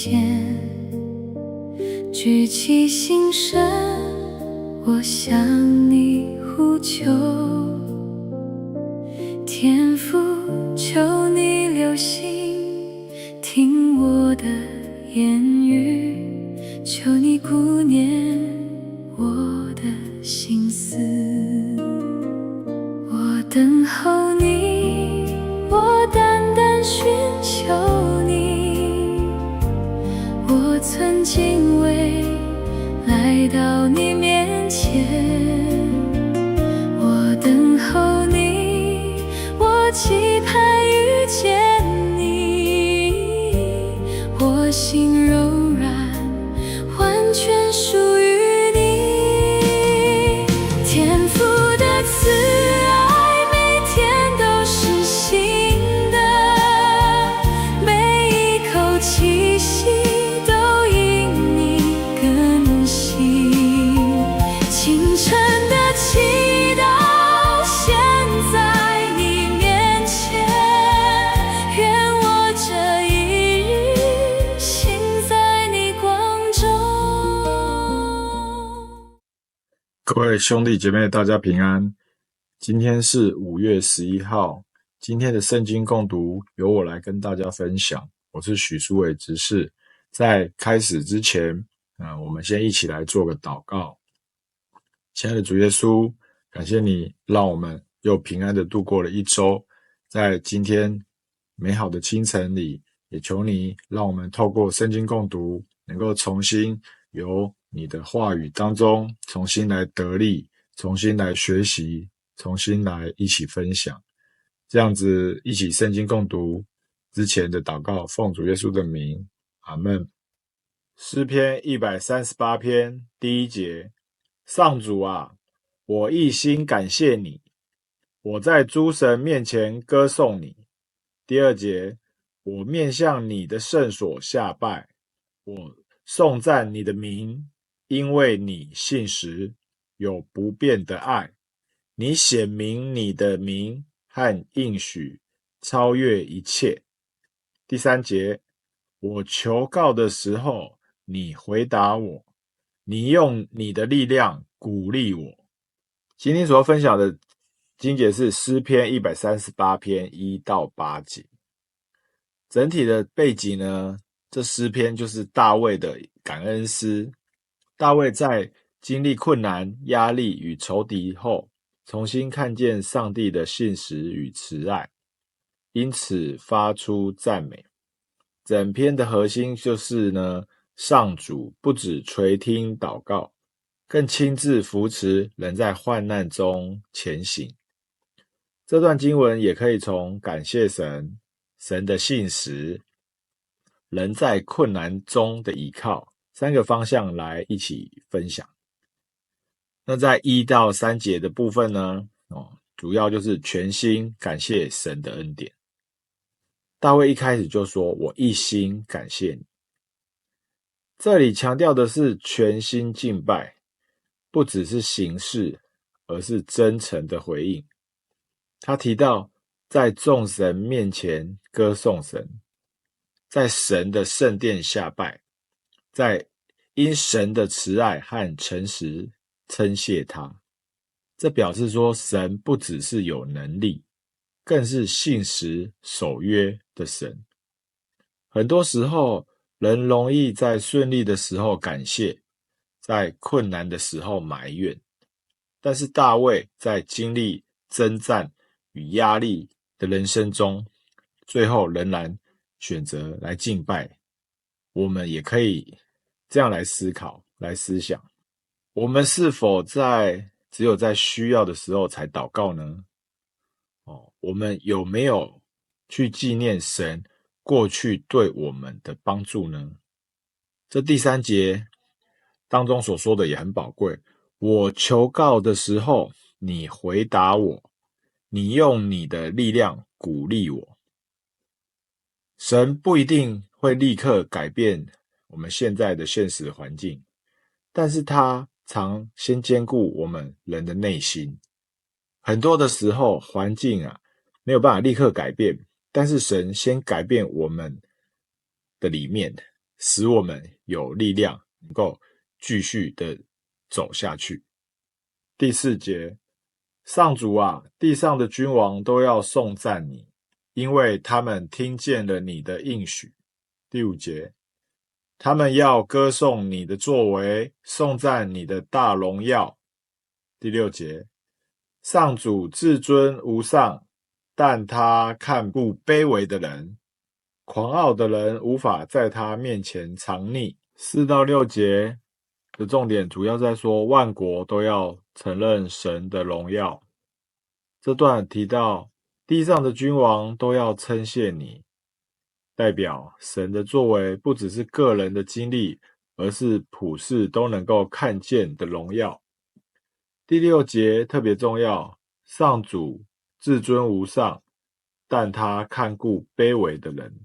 前，举起心声，我向你呼求。天父，求你留心听我的言语，求你顾念我的心思。我等候你，我单单寻求你，我存敬畏来到你面前。我等候你，我期盼遇见你，我心柔软，完全属于你。天父的慈爱每天都是新的，每一口气息都因你更新。清晨的祈祷现在你面前，愿我这一日行在你光中。各位兄弟姐妹，大家平安。今天是5月11号，今天的圣经共读由我来跟大家分享。我是许书伟执事。在开始之前，我们先一起来做个祷告。亲爱的主耶稣，感谢你让我们又平安的度过了一周，在今天美好的清晨里，也求你让我们透过圣经共读，能够重新由你的话语当中重新来得力，重新来学习，重新来一起分享。这样子一起圣经共读之前的祷告，奉主耶稣的名，阿们。诗篇138篇第1节，上主啊，我一心感谢你，我在诸神面前歌颂你。第2节，我面向你的圣所下拜，我颂赞你的名，因为你信实，有不变的爱，你显明你的名和应许，超越一切。第3节，我求告的时候，你回答我，你用你的力量鼓励我。今天所要分享的经节是诗篇138篇1到8节。整体的背景呢，这诗篇就是大卫的感恩诗。大卫在经历困难、压力与仇敌后，重新看见上帝的信实与慈爱，因此发出赞美。整篇的核心就是呢，上主不只垂听祷告，更亲自扶持人在患难中前行。这段经文也可以从感谢神、神的信实、人在困难中的依靠3个方向来一起分享。那在1到3节的部分呢，主要就是全心感谢神的恩典。大卫一开始就说，我一心感谢你。这里强调的是全心敬拜，不只是形式，而是真诚的回应。他提到在众神面前歌颂神，在神的圣殿下拜，在因神的慈爱和诚实称谢他。这表示说，神不只是有能力，更是信实守约的神。很多时候，人容易在顺利的时候感谢，在困难的时候埋怨。但是大卫在经历征战与压力的人生中，最后仍然选择来敬拜。我们也可以这样来思考、来思想，我们是否只有在需要的时候才祷告呢？我们有没有去纪念神过去对我们的帮助呢？这第3节当中所说的也很宝贵，我求告的时候，你回答我，你用你的力量鼓励我。神不一定会立刻改变我们现在的现实环境，但是他常先兼顾我们人的内心。很多的时候，环境没有办法立刻改变，但是神先改变我们的里面，使我们有力量能够继续的走下去。第4节，上主啊，地上的君王都要颂赞你，因为他们听见了你的应许。第5节，他们要歌颂你的作为，颂赞你的大荣耀。第6节，上主至尊无上，但他看顾卑微的人，狂傲的人无法在他面前藏匿。4到6节的重点主要在说万国都要承认神的荣耀。这段提到地上的君王都要称谢你，代表神的作为不只是个人的经历，而是普世都能够看见的荣耀。第6节特别重要，上主至尊无上，但他看顾卑微的人。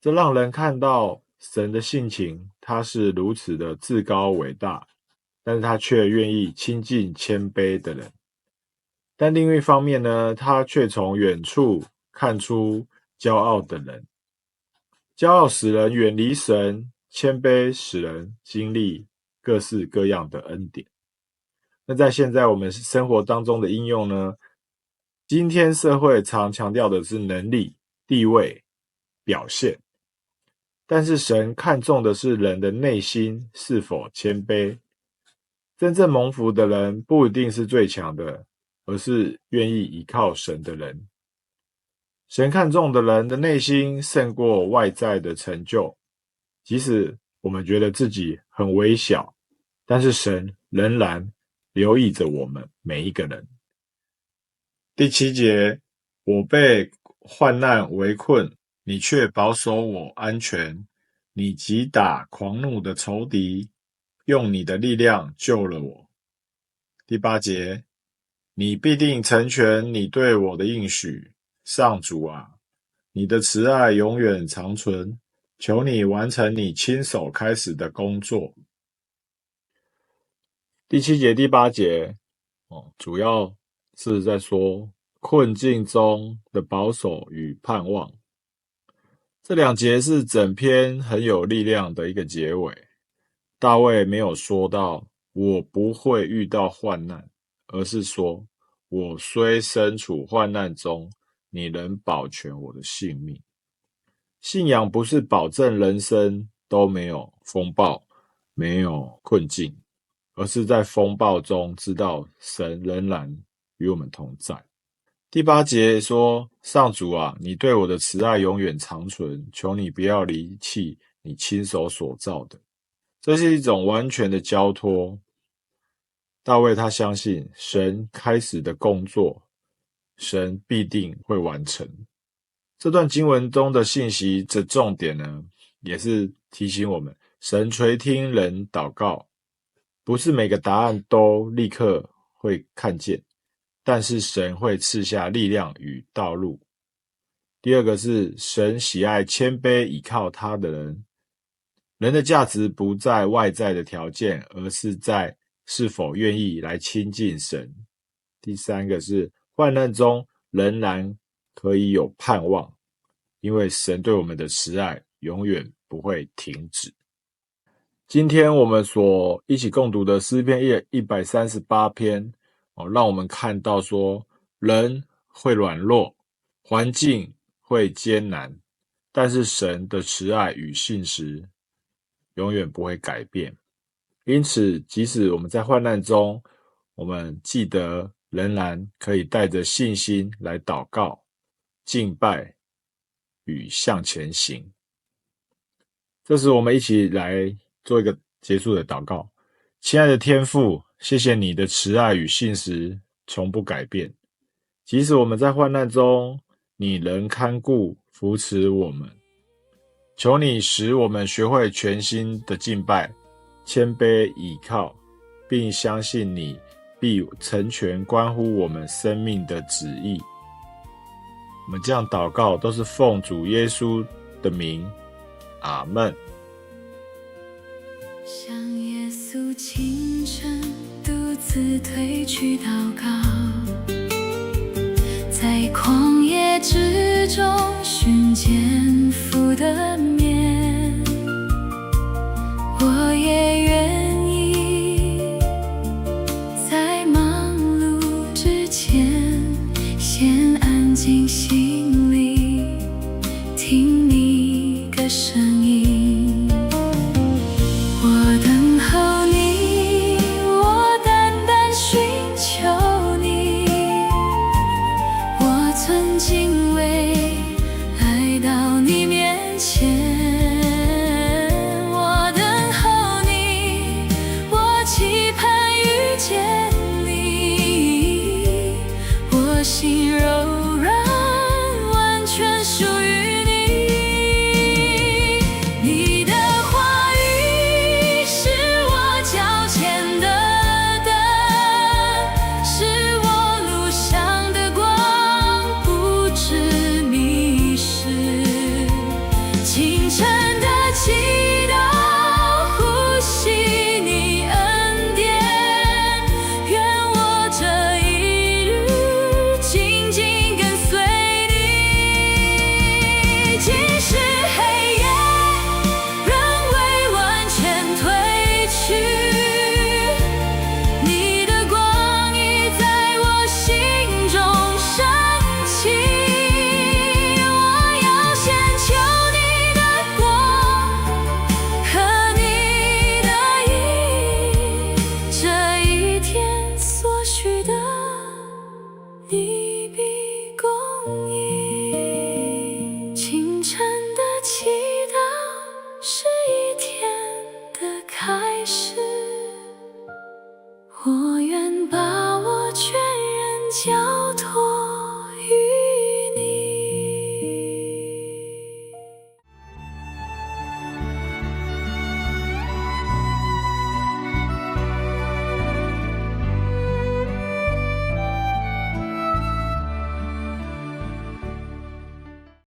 这让人看到神的性情，他是如此的至高伟大，但是他却愿意亲近谦卑的人。但另一方面呢，他却从远处看出骄傲的人。骄傲使人远离神，谦卑使人经历各式各样的恩典。那在现在我们生活当中的应用呢，今天社会常强调的是能力、地位、表现，但是神看重的是人的内心是否谦卑。真正蒙福的人不一定是最强的，而是愿意依靠神的人。神看重的人的内心胜过外在的成就，即使我们觉得自己很微小，但是神仍然留意着我们每一个人。第7节，我被患难围困，你却保守我安全，你击打狂怒的仇敌，用你的力量救了我。第8节，你必定成全你对我的应许，上主啊，你的慈爱永远长存，求你完成你亲手开始的工作。第7节、第8节主要是在说困境中的保守与盼望。这2节是整篇很有力量的一个结尾。大卫没有说到我不会遇到患难，而是说我虽身处患难中，你仍保全我的性命。信仰不是保证人生都没有风暴，没有困境，而是在风暴中知道神仍然与我们同在。第8节说，上主啊，你对我的慈爱永远长存，求你不要离弃你亲手所造的。这是一种完全的交托。大卫他相信神开始的工作，神必定会完成。这段经文中的信息的重点呢，也是提醒我们，神垂听人祷告，不是每个答案都立刻会看见，但是神会赐下力量与道路。第二个是神喜爱谦卑倚靠他的人。人的价值不在外在的条件，而是在是否愿意来亲近神。第3个是患难中仍然可以有盼望，因为神对我们的慈爱永远不会停止。今天我们所一起共读的诗篇138篇让我们看到说，人会软弱，环境会艰难，但是神的慈爱与信实永远不会改变。因此即使我们在患难中，我们记得仍然可以带着信心来祷告、敬拜与向前行。这时我们一起来做一个结束的祷告。亲爱的天父，谢谢你的慈爱与信实从不改变，即使我们在患难中，你仍看顾扶持我们。求你使我们学会全心的敬拜，谦卑倚靠，并相信你必成全关乎我们生命的旨意。我们这样祷告都是奉主耶稣的名，阿们。像耶稣清晨独自退去祷告，在旷野之中寻见父的面，听你的声音。我等候你，我单单寻求你，我存敬畏来到你面前。我等候你，我期盼遇见你，我心柔软，完全属于你。你的话语是我脚前的灯，是我路上的光，不致迷失。清晨的祈祷，呼吸你恩典，愿我这一日紧紧跟随你。即使黑夜仍未完全褪去，你的光已在我心中升起。我要先求你的国和你的义，这一天所需的你必供应。清晨的祈祷是一天的开始，我愿把我全人交